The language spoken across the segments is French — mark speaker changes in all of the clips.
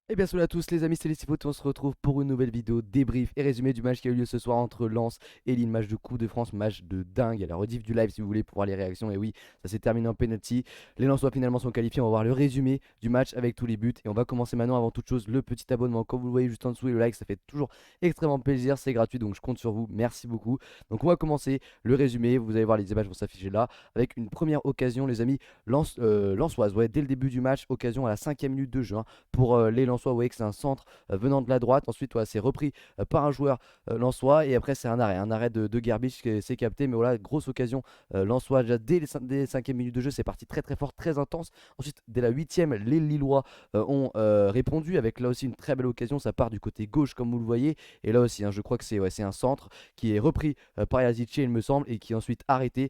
Speaker 1: Et bien salut à tous les amis, c'est les Stifoot, on se retrouve pour une nouvelle vidéo débrief et résumé du match qui a eu lieu ce soir entre Lens et Lille, match de Coupe de France, match de dingue. Il y a la rediff du live si vous voulez pour voir les réactions, et oui, ça s'est terminé en penalty. Les Lensois finalement sont qualifiés, on va voir le résumé du match avec tous les buts et on va commencer maintenant. Avant toute chose, le petit abonnement comme vous le voyez juste en dessous et le like, ça fait toujours extrêmement plaisir, c'est gratuit donc je compte sur vous, merci beaucoup. Donc on va commencer le résumé, vous allez voir les images vont s'afficher là avec une première occasion les amis, Lensoise, ouais, dès le début du match, occasion à la 5e minute de jeu, hein, pour les Lensois. Vous voyez que c'est un centre venant de la droite. Ensuite, ouais, c'est repris par un joueur lensois. Et après, c'est un arrêt de Gerbich qui s'est capté. Mais voilà, grosse occasion lensois. Déjà dès les 5e minutes de jeu, c'est parti très très fort, très intense. Ensuite, dès la 8e, les Lillois ont répondu avec là aussi une très belle occasion. Ça part du côté gauche, comme vous le voyez. Et là aussi, hein, je crois que c'est un centre qui est repris par Yazici, il me semble, et qui est ensuite arrêté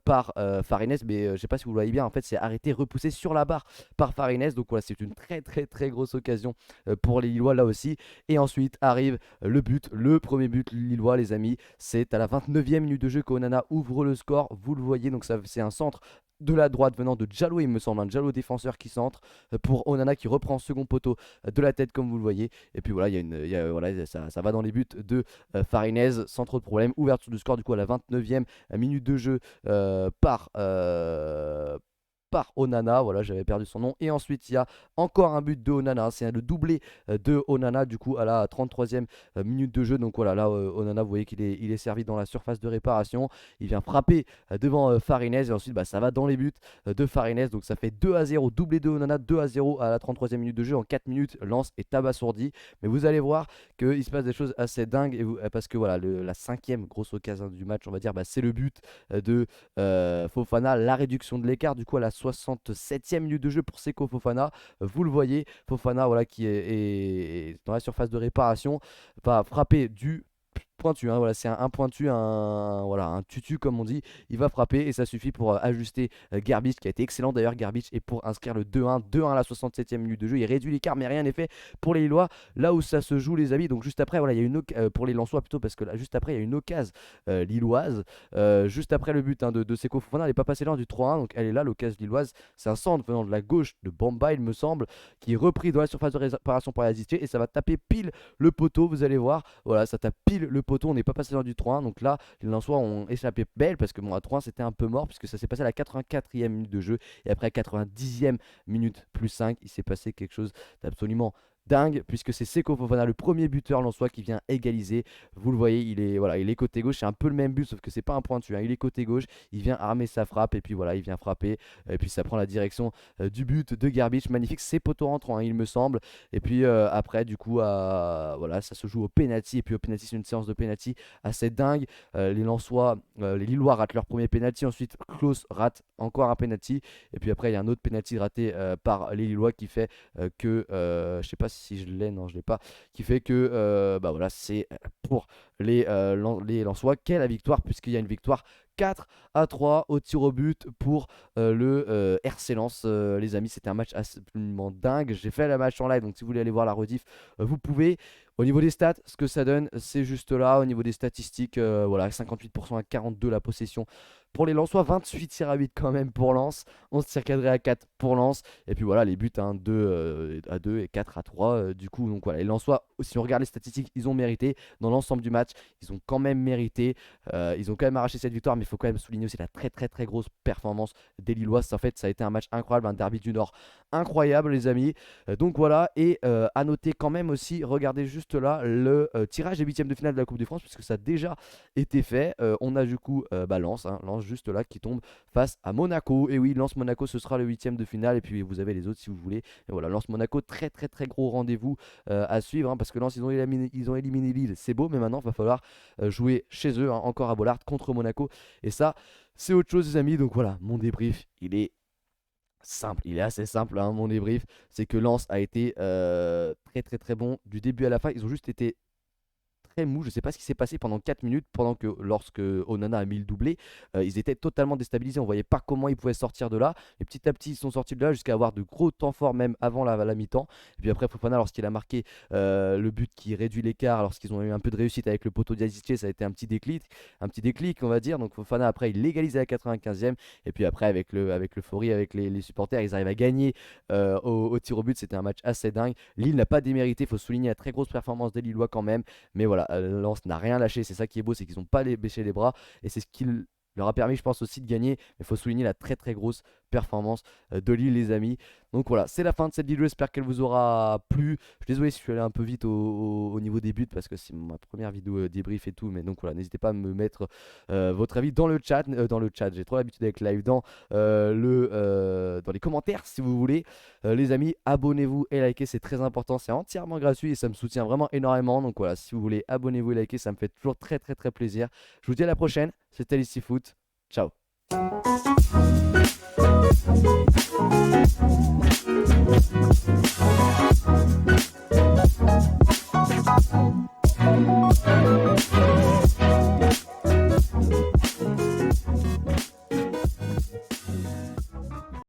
Speaker 1: par Farines. Mais je sais pas si vous le voyez bien, en fait, c'est arrêté, repoussé sur la barre par Farines. Donc voilà, c'est une très très très grosse occasion pour les Lillois là aussi. Et ensuite arrive le but, le premier but Lillois les amis. C'est à la 29e minute de jeu qu'Onana ouvre le score. Vous le voyez, donc c'est un centre de la droite venant de Diallo, il me semble, un Diallo défenseur qui centre pour Onana qui reprend second poteau de la tête comme vous le voyez. Et puis voilà, voilà ça va dans les buts de Farines sans trop de problème. Ouverture du score du coup à la 29e minute de jeu par Onana, voilà, j'avais perdu son nom. Et ensuite, il y a encore un but de Onana, c'est le doublé de Onana, du coup, à la 33e minute de jeu. Donc voilà, là, Onana, vous voyez qu'il est servi dans la surface de réparation. Il vient frapper devant Farines, et ensuite, bah, ça va dans les buts de Farines. Donc ça fait 2-0, doublé de Onana, 2-0 à la 33e minute de jeu. En 4 minutes, Lens est abasourdi. Mais vous allez voir qu'il se passe des choses assez dingues, parce que voilà, la 5e grosse occasion du match, on va dire, bah, c'est le but de Fofana, la réduction de l'écart du coup à la 67e minute de jeu pour Seko Fofana. Vous le voyez, Fofana voilà, qui est dans la surface de réparation, va frapper du pointu, hein, voilà, c'est un pointu, voilà, un tutu comme on dit. Il va frapper et ça suffit pour ajuster Gerbich qui a été excellent d'ailleurs, Gerbich, et pour inscrire le 2-1, 2-1 à la 67e minute de jeu. Il réduit l'écart mais rien n'est fait pour les Lillois là où ça se joue les amis. Donc juste après, voilà, il y a pour les Lensois plutôt, parce que là, juste après il y a une occasion lilloise juste après le but, hein, de Seko Fofana. Elle n'est pas passée loin du 3-1, donc elle est là l'occasion lilloise. C'est un centre venant de la gauche de Bamba il me semble, qui est repris dans la surface de réparation par Yazici et ça va taper pile le poteau. Vous allez voir, voilà, ça tape pile le poteau. On n'est pas passé loin du 3-1, donc là les Lensois ont échappé belle, parce que bon, à 3-1 c'était un peu mort puisque ça s'est passé à la 84e minute de jeu, et après 90e minute plus 5 il s'est passé quelque chose d'absolument dingue, puisque c'est Seko Fofana, le premier buteur lensois, qui vient égaliser. Vous le voyez, il est côté gauche, c'est un peu le même but sauf que c'est pas un pointu, hein. Il est côté gauche, il vient armer sa frappe et puis voilà, il vient frapper et puis ça prend la direction du but de Gerbich, magnifique, c'est poteau rentrant, hein, il me semble. Et puis après du coup voilà, ça se joue au penalty, et puis au penalty c'est une séance de penalty assez dingue. Les Lillois ratent leur premier penalty, ensuite Klaus rate encore un penalty, et puis après il y a un autre penalty raté par les Lillois qui fait que je sais pas si je l'ai, non je l'ai pas, qui fait que bah voilà, c'est pour les Lensois qu'est la victoire, puisqu'il y a une victoire 4-3 au tir au but pour le RC Lens. Les amis, c'était un match absolument dingue. J'ai fait la match en live, donc si vous voulez aller voir la rediff, vous pouvez. Au niveau des stats, ce que ça donne, c'est juste là. Au niveau des statistiques, voilà, 58% à 42 la possession pour les Lensois, 28 tirs à 8 quand même pour Lens, 11 tirs cadrés à 4 pour Lens. Et puis voilà, les buts, hein, 2 à 2 et 4 à 3. Du coup, donc voilà, les Lensois, si on regarde les statistiques, ils ont mérité. Dans l'ensemble du match, ils ont quand même mérité. Ils ont quand même arraché cette victoire, mais il faut quand même souligner aussi la très très très grosse performance des Lillois. En fait, ça a été un match incroyable, un derby du Nord incroyable, les amis. Donc voilà, et à noter quand même aussi, regardez juste là, le tirage des huitièmes de finale de la Coupe de France, puisque ça a déjà été fait. On a du coup bah, Lens, hein, Lens juste là qui tombe face à Monaco. Et oui, Lens Monaco, ce sera le huitième de finale, et puis vous avez les autres si vous voulez. Et voilà, Lens Monaco, très très très gros rendez-vous à suivre, hein, parce que Lens ils ont éliminé Lille, c'est beau, mais maintenant il va falloir jouer chez eux, hein, encore à Bollard contre Monaco, et ça c'est autre chose les amis. Donc voilà, mon débrief il est simple, il est assez simple, hein, mon débrief, c'est que Lens a été très très très bon du début à la fin. Ils ont juste été très mou. Je sais pas ce qui s'est passé pendant 4 minutes, pendant que lorsque Onana a mis le doublé, ils étaient totalement déstabilisés. On voyait pas comment ils pouvaient sortir de là. Et petit à petit, ils sont sortis de là jusqu'à avoir de gros temps forts même avant la mi-temps. Et puis après, Fofana, lorsqu'il a marqué le but qui réduit l'écart, lorsqu'ils ont eu un peu de réussite avec le poteau d'Azizier, ça a été un petit déclic, on va dire. Donc Fofana, après, il légalise à la 95e. Et puis après, avec l'euphorie, avec les supporters, ils arrivent à gagner au tir au but. C'était un match assez dingue. Lille n'a pas démérité, il faut souligner la très grosse performance des Lillois quand même. Mais voilà, Lens n'a rien lâché. C'est ça qui est beau, c'est qu'ils n'ont pas baissé les bras. Et c'est ce qui leur a permis, je pense, aussi de gagner. Mais il faut souligner la très très grosse performance de Lille, les amis. Donc voilà, c'est la fin de cette vidéo. J'espère qu'elle vous aura plu. Je suis désolé si je suis allé un peu vite au niveau des buts parce que c'est ma première vidéo débrief et tout. Mais donc voilà, n'hésitez pas à me mettre votre avis dans le chat. Dans le chat, j'ai trop l'habitude avec live. Dans les commentaires si vous voulez. Les amis, abonnez-vous et likez, c'est très important. C'est entièrement gratuit et ça me soutient vraiment énormément. Donc voilà, si vous voulez, abonnez-vous et likez, ça me fait toujours très très très plaisir. Je vous dis à la prochaine. C'était Ici Foot. Ciao.